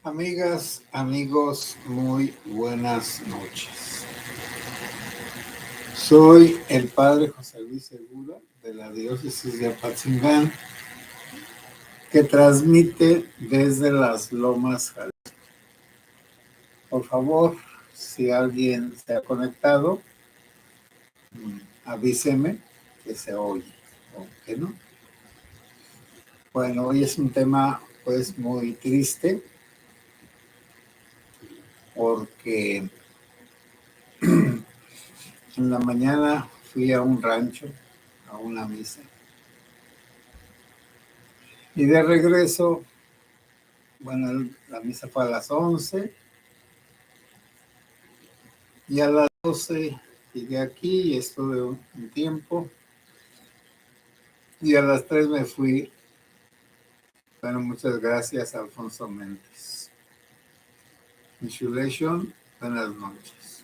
Amigas, amigos, muy buenas noches. Soy el padre José Luis Segura de la diócesis de Apatzingán, que transmite desde Las Lomas, Jalisco. Por favor, si alguien se ha conectado, avíseme que se oye o que no. Bueno, hoy es un tema pues muy triste porque en la mañana fui a un rancho, a una misa. Y de regreso, bueno, la misa fue a las 11 y a las 12 llegué aquí y estuve un tiempo. Y a las 3 me fui. Bueno, muchas gracias, Alfonso Méndez. Insulation, buenas noches.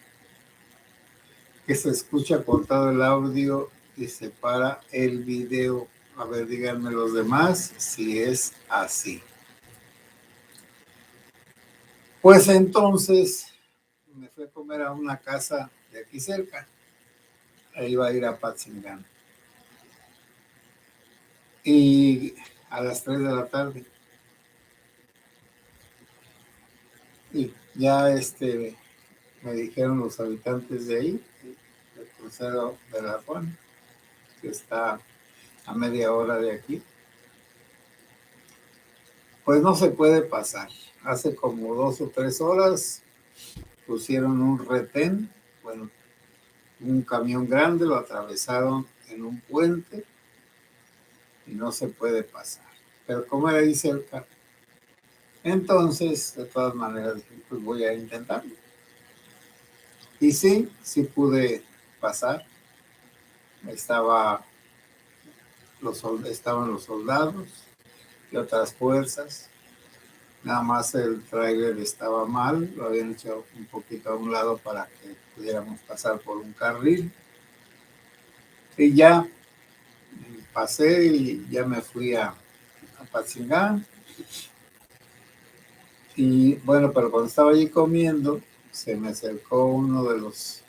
Que se escucha cortado el audio y se para el video. A ver, díganme los demás si es así. Pues entonces me fui a comer a una casa de aquí cerca. Ahí iba a ir a Apatzingán. Y a las 3 de la tarde. Y ya me dijeron los habitantes de ahí, del crucero de la Juan, que está a media hora de aquí, pues no se puede pasar. Hace como 2 o 3 horas pusieron un retén, bueno, un camión grande, lo atravesaron en un puente y no se puede pasar. Pero como era ahí cerca, entonces de todas maneras pues voy a intentarlo. Y sí pude pasar. Estaban los soldados y otras fuerzas. Nada más el tráiler estaba mal, lo habían hecho un poquito a un lado para que pudiéramos pasar por un carril. Y ya pasé y ya me fui a Apatzingán. Y bueno, pero cuando estaba allí comiendo, se me acercó uno de los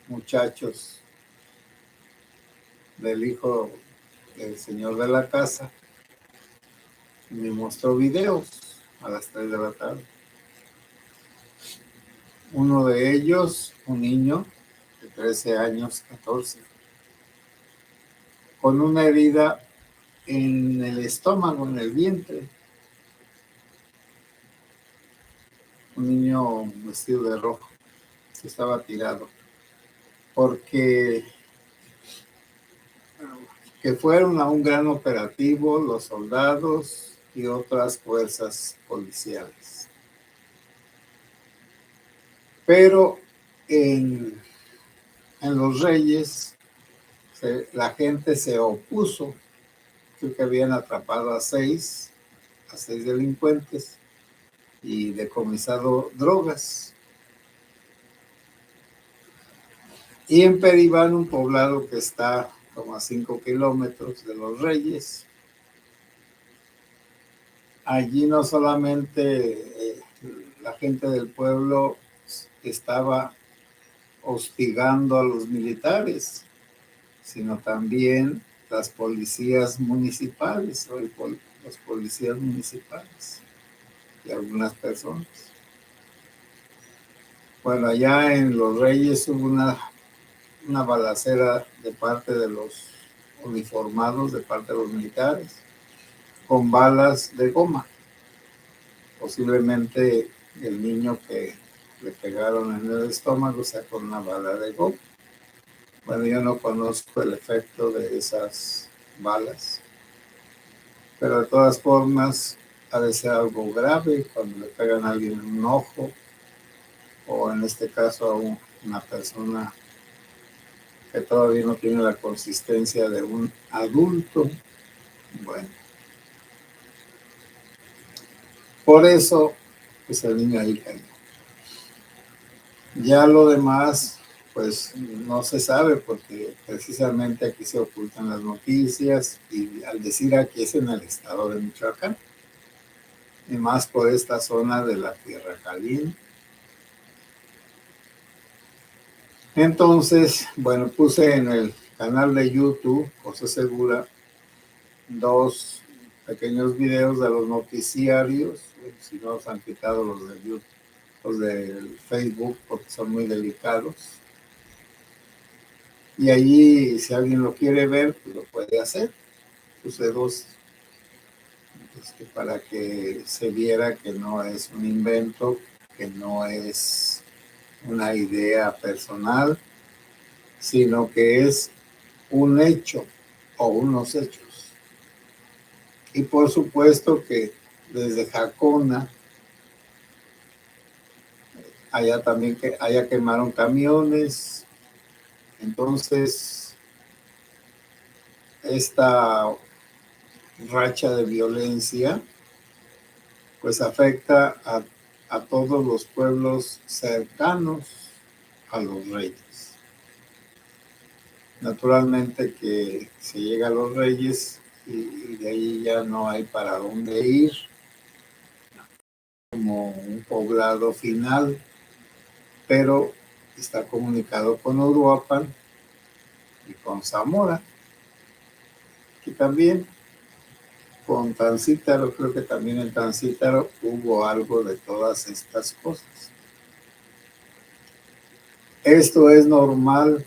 muchachos del hijo del señor de la casa y me mostró videos a las 3 de la tarde. Uno de ellos, un niño de 13 años, 14, con una herida en el estómago, en el vientre. Un niño vestido de rojo, que estaba tirado. Porque que fueron a un gran operativo los soldados y otras fuerzas policiales. Pero en Los Reyes la gente se opuso. Creo que habían atrapado a seis delincuentes y decomisado drogas. Y en Peribán, un poblado que está como a 5 kilómetros de Los Reyes, allí no solamente la gente del pueblo estaba hostigando a los militares, sino también las policías municipales o los policías municipales y algunas personas. Bueno, allá en Los Reyes hubo una balacera de parte de los uniformados, de parte de los militares, con balas de goma. Posiblemente el niño que le pegaron en el estómago sacó una bala de goma. Bueno, yo no conozco el efecto de esas balas, pero de todas formas ha de ser algo grave cuando le pegan a alguien en un ojo o en este caso a una persona que todavía no tiene la consistencia de un adulto. Bueno, por eso pues el niño ahí cayó. Ya lo demás pues no se sabe porque precisamente aquí se ocultan las noticias y al decir aquí es en el estado de Michoacán. y más por esta zona de la Tierra Caliente. Entonces, bueno, puse en el canal de YouTube, José Segura, 2 pequeños videos de los noticiarios, si no los han quitado los de YouTube, los del Facebook, porque son muy delicados. Y allí, si alguien lo quiere ver, pues lo puede hacer. Puse 2 para que se viera que no es un invento, que no es una idea personal, sino que es un hecho o unos hechos. Y por supuesto que desde Jacona, allá también allá quemaron camiones. Entonces, esta racha de violencia pues afecta a todos los pueblos cercanos a los reyes. Naturalmente que se llega a los reyes y de ahí ya no hay para dónde ir, como un poblado final, pero está comunicado con Uruapan y con Zamora, y también con Tancítaro. Creo que también en Tancítaro hubo algo de todas estas cosas. Esto es normal.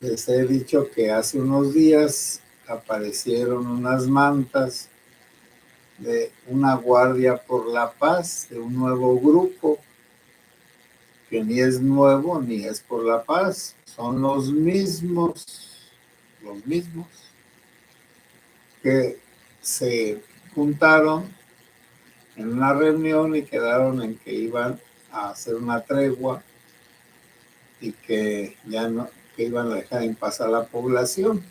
Les he dicho que hace unos días aparecieron unas mantas de una guardia por la paz, de un nuevo grupo, que ni es nuevo ni es por la paz, son los mismos que se juntaron en una reunión y quedaron en que iban a hacer una tregua y que ya no, que iban a dejar en paz a la población.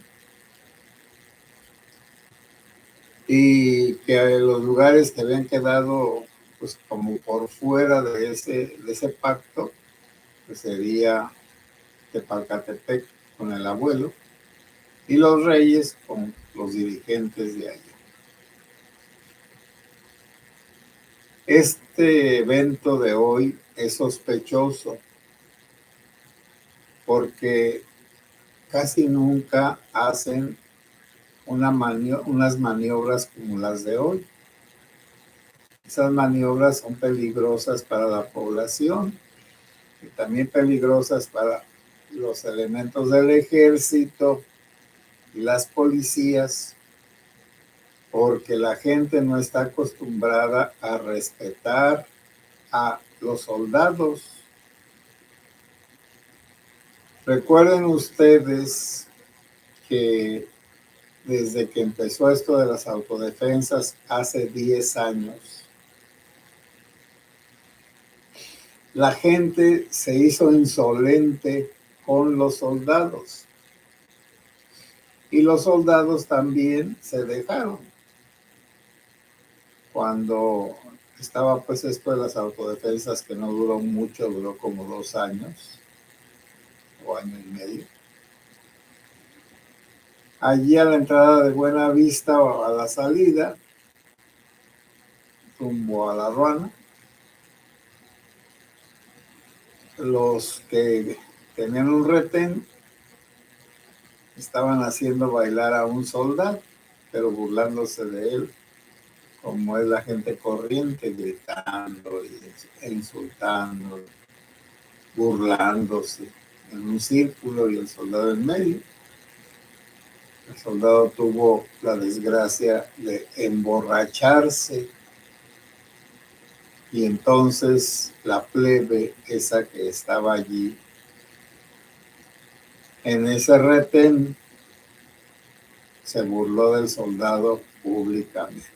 Y que los lugares que habían quedado pues como por fuera de ese pacto, pues sería Tepalcatepec con el abuelo y los reyes con los dirigentes de allá. Este evento de hoy es sospechoso porque casi nunca hacen unas maniobras como las de hoy. Esas maniobras son peligrosas para la población y también peligrosas para los elementos del ejército y las policías, porque la gente no está acostumbrada a respetar a los soldados. Recuerden ustedes que desde que empezó esto de las autodefensas hace 10 años, la gente se hizo insolente con los soldados y los soldados también se dejaron. Cuando estaba pues esto de las autodefensas, que no duró mucho, duró como 2 años o año y medio. Allí a la entrada de Buenavista o a la salida, rumbo a La Ruana, los que tenían un retén estaban haciendo bailar a un soldado, pero burlándose de él, como es la gente corriente, gritando e insultando, burlándose en un círculo y el soldado en medio. El soldado tuvo la desgracia de emborracharse y entonces la plebe, esa que estaba allí en ese retén, se burló del soldado públicamente.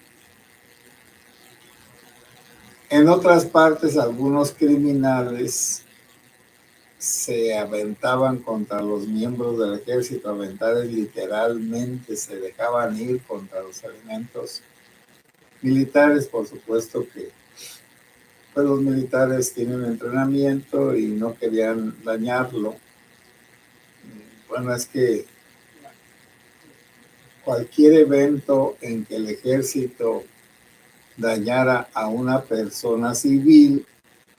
En otras partes, algunos criminales se aventaban contra los miembros del ejército, aventares literalmente, se dejaban ir contra los elementos militares. Por supuesto que pues, los militares tienen entrenamiento y no querían dañarlo. Bueno, es que cualquier evento en que el ejército dañara a una persona civil,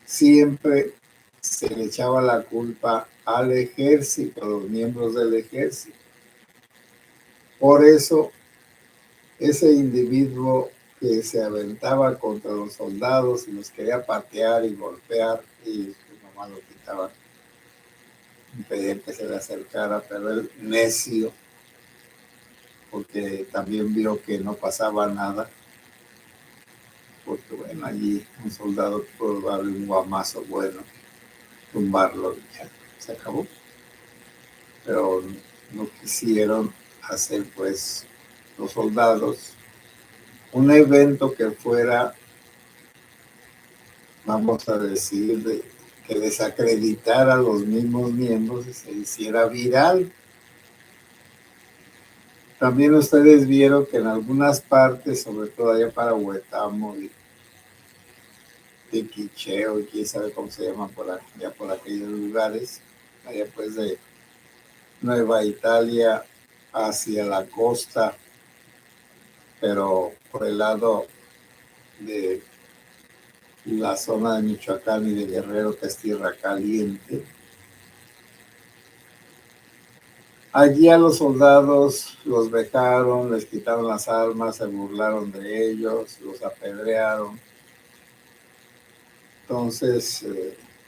siempre se le echaba la culpa al ejército, a los miembros del ejército. Por eso, ese individuo que se aventaba contra los soldados y los quería patear y golpear, y su mamá lo quitaba, impedían que se le acercara, pero él necio, porque también vio que no pasaba nada, porque bueno, allí un soldado pudo darle un guamazo bueno, tumbarlo, ya se acabó. Pero no quisieron hacer, pues, los soldados un evento que fuera, vamos a decir, que desacreditara a los mismos miembros y se hiciera viral. También ustedes vieron que en algunas partes, sobre todo allá para Huetamo y Tiquicheo y quién sabe cómo se llaman por allá, por aquellos lugares, allá pues de Nueva Italia hacia la costa, pero por el lado de la zona de Michoacán y de Guerrero, que es tierra caliente. Allí a los soldados los vejaron, les quitaron las armas, se burlaron de ellos, los apedrearon. Entonces,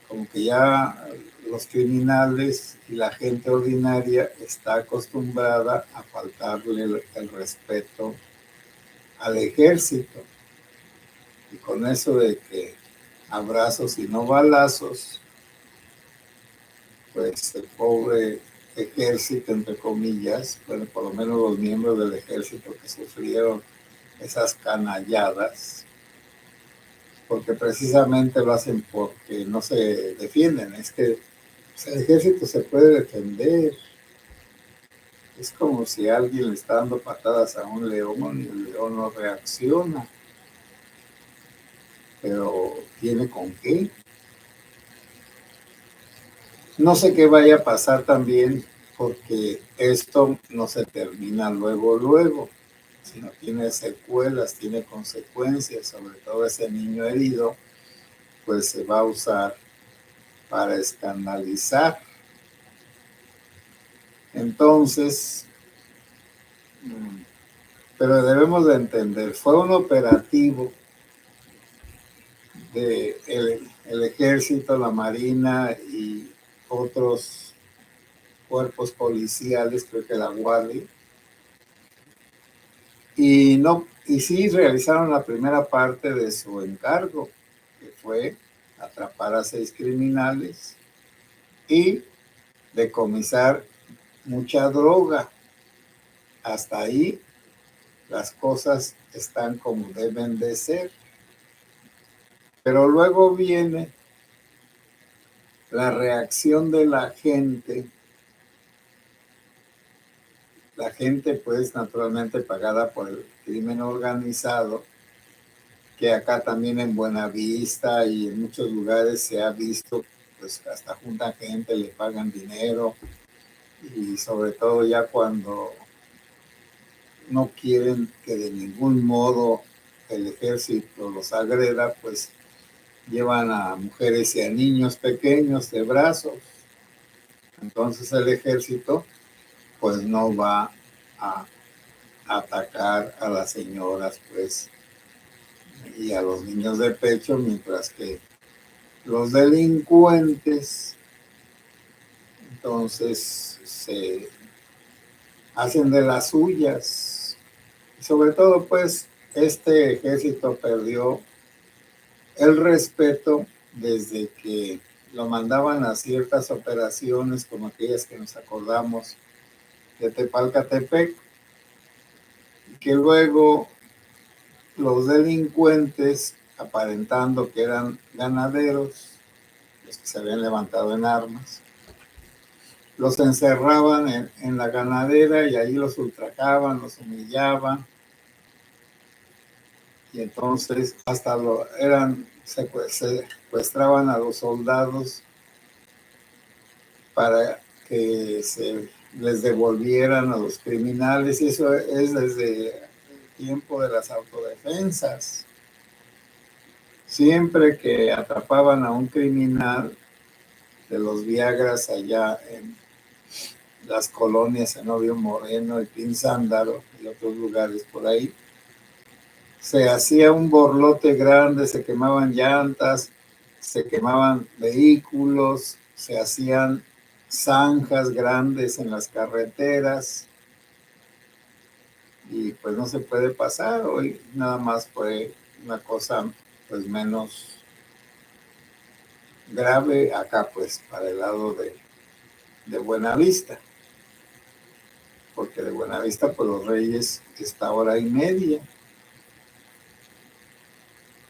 como que ya los criminales y la gente ordinaria está acostumbrada a faltarle el respeto al ejército. Y con eso de que abrazos y no balazos, pues el pobre ejército, entre comillas, bueno, por lo menos los miembros del ejército que sufrieron esas canalladas, porque precisamente lo hacen porque no se defienden, es que pues, el ejército se puede defender. Es como si alguien le está dando patadas a un león y el león no reacciona, pero ¿tiene con qué? No sé qué vaya a pasar también, porque esto no se termina luego, sino tiene secuelas, tiene consecuencias, sobre todo ese niño herido, pues se va a usar para escandalizar. Entonces, pero debemos de entender, fue un operativo de el ejército, la marina y otros cuerpos policiales, creo que la Guardia, y no, y sí realizaron la primera parte de su encargo, que fue atrapar a 6 criminales y decomisar mucha droga. Hasta ahí las cosas están como deben de ser. Pero luego viene la reacción de la gente pues naturalmente pagada por el crimen organizado, que acá también en Buenavista y en muchos lugares se ha visto, pues hasta junta gente, le pagan dinero, y sobre todo ya cuando no quieren que de ningún modo el ejército los agreda, pues llevan a mujeres y a niños pequeños de brazos. Entonces el ejército pues no va a atacar a las señoras pues y a los niños de pecho, mientras que los delincuentes entonces se hacen de las suyas. Sobre todo pues este ejército perdió el respeto desde que lo mandaban a ciertas operaciones como aquellas que nos acordamos de Tepalcatepec, que luego los delincuentes, aparentando que eran ganaderos, los que se habían levantado en armas, los encerraban en la ganadera y ahí los ultrajaban, los humillaban, y entonces hasta secuestraban a los soldados para que se les devolvieran a los criminales, y eso es desde el tiempo de las autodefensas. siempre que atrapaban a un criminal de los Viagras allá en las colonias en Novio Moreno y Pinzándaro y otros lugares por ahí, se hacía un borlote grande, se quemaban llantas, se quemaban vehículos, se hacían zanjas grandes en las carreteras y pues no se puede pasar. Hoy nada más fue una cosa pues menos grave acá pues para el lado de Buenavista, porque de Buenavista pues los Reyes está hora y media.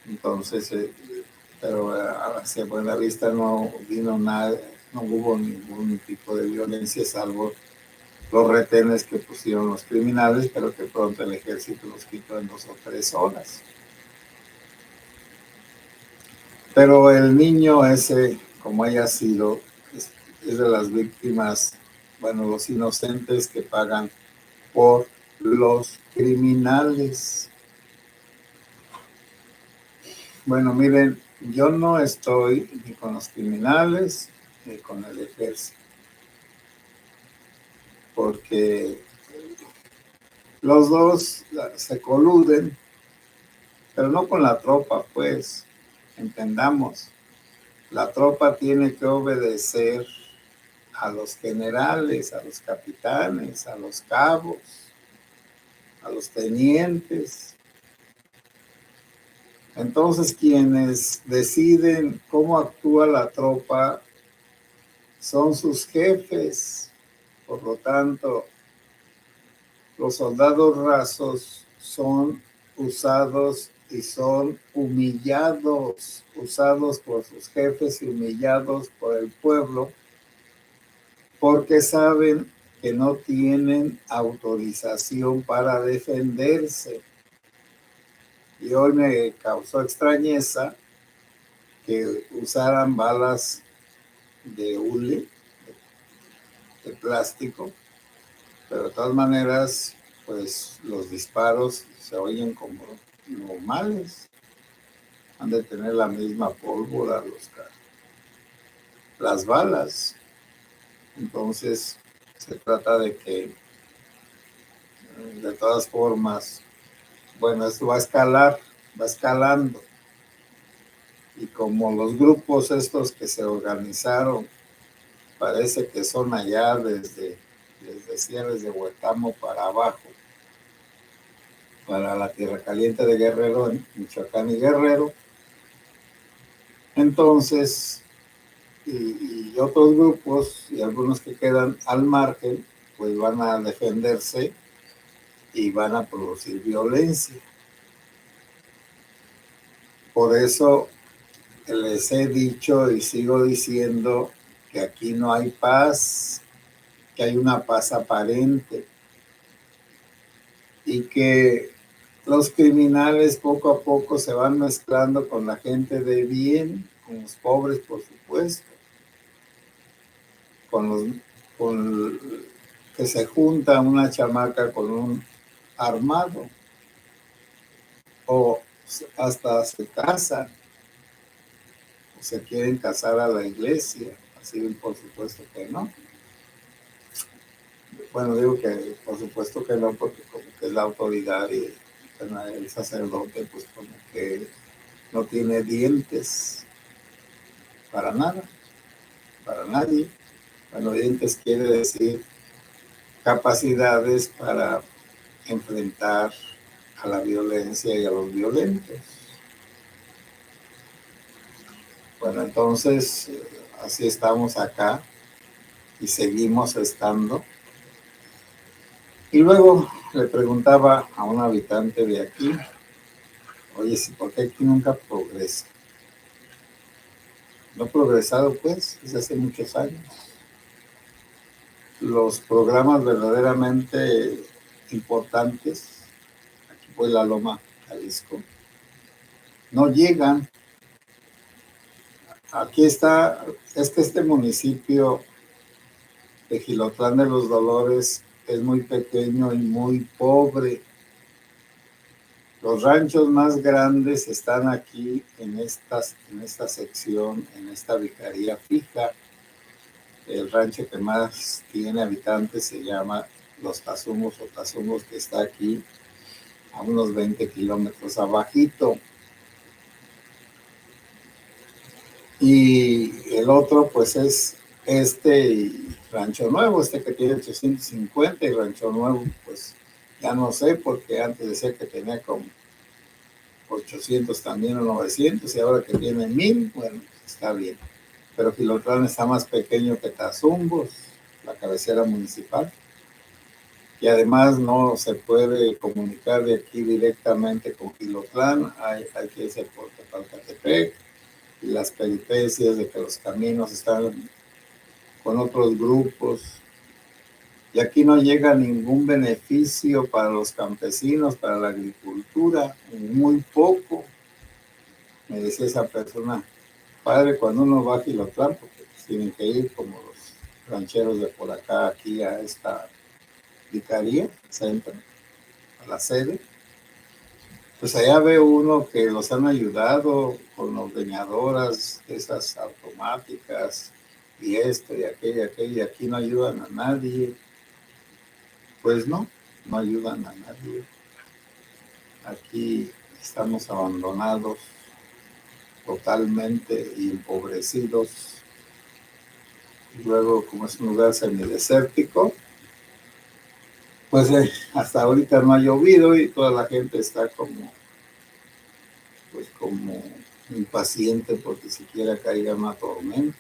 Entonces, pero hacia Buenavista no vino nada, no hubo ningún tipo de violencia, salvo los retenes que pusieron los criminales, pero que pronto el ejército los quitó en 2 o 3 horas. Pero el niño ese, como haya sido, es de las víctimas, bueno, los inocentes que pagan por los criminales. Bueno, miren, yo no estoy ni con los criminales ni con el ejército, porque los dos se coluden, pero no con la tropa, pues, entendamos. La tropa tiene que obedecer a los generales, a los capitanes, a los cabos, a los tenientes. Entonces, quienes deciden cómo actúa la tropa son sus jefes. Por lo tanto, los soldados rasos son usados y son humillados, usados por sus jefes y humillados por el pueblo, porque saben que no tienen autorización para defenderse. Y hoy me causó extrañeza que usaran balas de hule, de plástico, pero de todas maneras, pues los disparos se oyen como normales. Han de tener la misma pólvora las balas. Entonces, se trata de que, de todas formas, bueno, esto va a escalar, va escalando. Y como los grupos estos que se organizaron, parece que son allá desde Cierres de Huetamo para abajo, para la Tierra Caliente de Guerrero, en Michoacán y Guerrero. Entonces, y otros grupos y algunos que quedan al margen, pues van a defenderse y van a producir violencia. Por eso les he dicho y sigo diciendo que aquí no hay paz, que hay una paz aparente y que los criminales poco a poco se van mezclando con la gente de bien, con los pobres, por supuesto, con que se junta una chamaca con un armado o hasta se casan o se quieren casar a la iglesia, así por supuesto que no. Bueno, digo que por supuesto que no, porque como que es la autoridad y el sacerdote pues como que no tiene dientes para nada, para nadie. Bueno, dientes quiere decir capacidades para enfrentar a la violencia y a los violentos. Bueno, entonces así estamos acá y seguimos estando. Y luego le preguntaba a un habitante de aquí, oye, ¿sí, ¿por qué aquí nunca progresa? No ha progresado pues desde hace muchos años. Los programas verdaderamente importantes, aquí fue la Loma, Jalisco, no llegan. Aquí está, es que este municipio de Jilotlán de los Dolores es muy pequeño y muy pobre. Los ranchos más grandes están aquí en esta sección, en esta vicaría fija. El rancho que más tiene habitantes se llama Los Tazungos o Tazungos, que está aquí a unos 20 kilómetros abajito. Y el otro pues es y Rancho Nuevo, que tiene 850, y Rancho Nuevo pues ya no sé, porque antes decía que tenía como 800 también o 900, y ahora que tiene 1000, bueno, está bien. Pero Gilotlán está más pequeño que Tazumbos, la cabecera municipal, y además no se puede comunicar de aquí directamente con Gilotlán, hay que irse por Tepalcatepec, y las peripecias de que los caminos están con otros grupos, y aquí no llega ningún beneficio para los campesinos, para la agricultura, muy poco. Me decía esa persona, padre, cuando uno va a Gilotlán, porque pues tienen que ir como los rancheros de por acá, aquí a esta vicaría, centro, a la sede, pues allá ve uno que los han ayudado con ordeñadoras, esas automáticas, y esto y aquello, y aquí no ayudan a nadie. Pues no, no ayudan a nadie. Aquí estamos abandonados, totalmente empobrecidos. Y luego, como es un lugar semidesértico, pues hasta ahorita no ha llovido y toda la gente está como impaciente porque siquiera caiga una tormenta.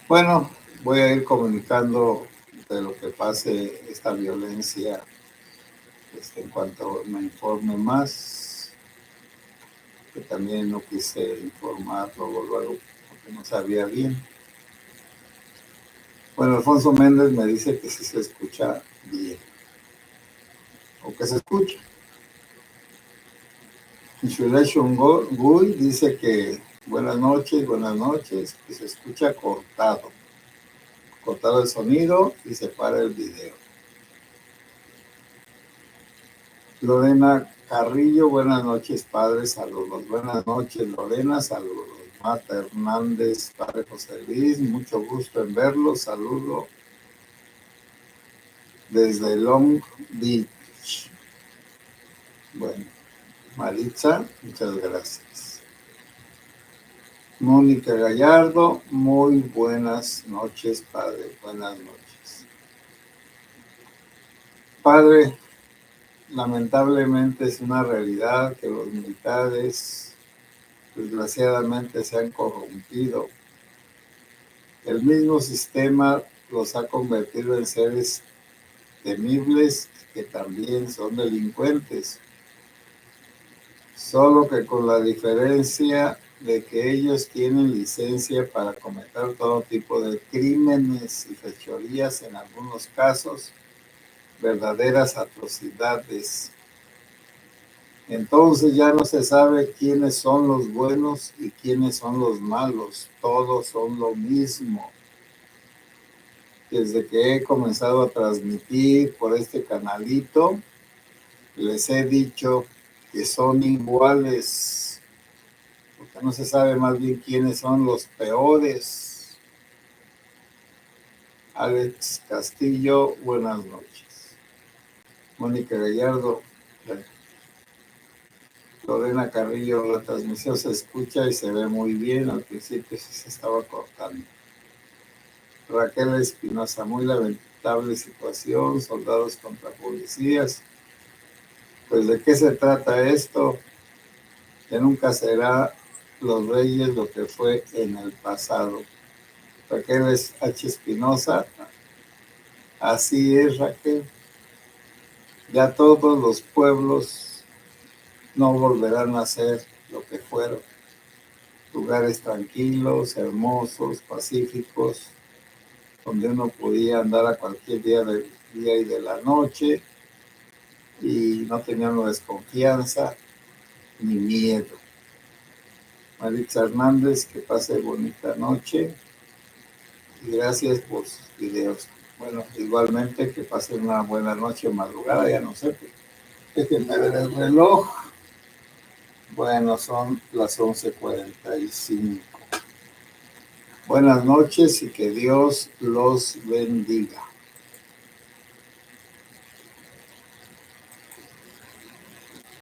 Bueno, voy a ir comunicando de lo que pase esta violencia, en cuanto me informe más, que también no quise informar luego porque no sabía bien. Bueno, Alfonso Méndez me dice que sí se escucha bien, o que se escucha. Insulation Gui dice que buenas noches, que se escucha cortado el sonido y se para el video. Lorena Carrillo, buenas noches, padre, saludos. Buenas noches, Lorena, saludos. Marta Hernández, padre José Luis, mucho gusto en verlo, saludo desde Long Beach. Bueno, Maritza, muchas gracias. Mónica Gallardo, muy buenas noches, padre, buenas noches. Padre, lamentablemente es una realidad que los militares desgraciadamente se han corrompido. El mismo sistema los ha convertido en seres temibles que también son delincuentes, solo que con la diferencia de que ellos tienen licencia para cometer todo tipo de crímenes y fechorías, en algunos casos verdaderas atrocidades. Entonces ya no se sabe quiénes son los buenos y quiénes son los malos, todos son lo mismo. Desde que he comenzado a transmitir por este canalito, les he dicho que son iguales, porque no se sabe más bien quiénes son los peores. Alex Castillo, buenas noches. Mónica Gallardo, Lorena Carrillo, la transmisión se escucha y se ve muy bien, al principio sí se estaba cortando. Raquel Espinosa, muy lamentable situación, soldados contra policías. Pues ¿de qué se trata esto? Que nunca será los reyes lo que fue en el pasado. Raquel H. Espinosa, así es, Raquel. Ya todos los pueblos no volverán a ser lo que fueron. Lugares tranquilos, hermosos, pacíficos, donde uno podía andar a cualquier día del día y de la noche y no tenía una desconfianza ni miedo. Maritza Hernández, que pase bonita noche y gracias por sus videos. Bueno, igualmente que pasen una buena noche, madrugada, ya no sé. Déjenme ver el reloj. Bueno, son las 11:45. Buenas noches y que Dios los bendiga.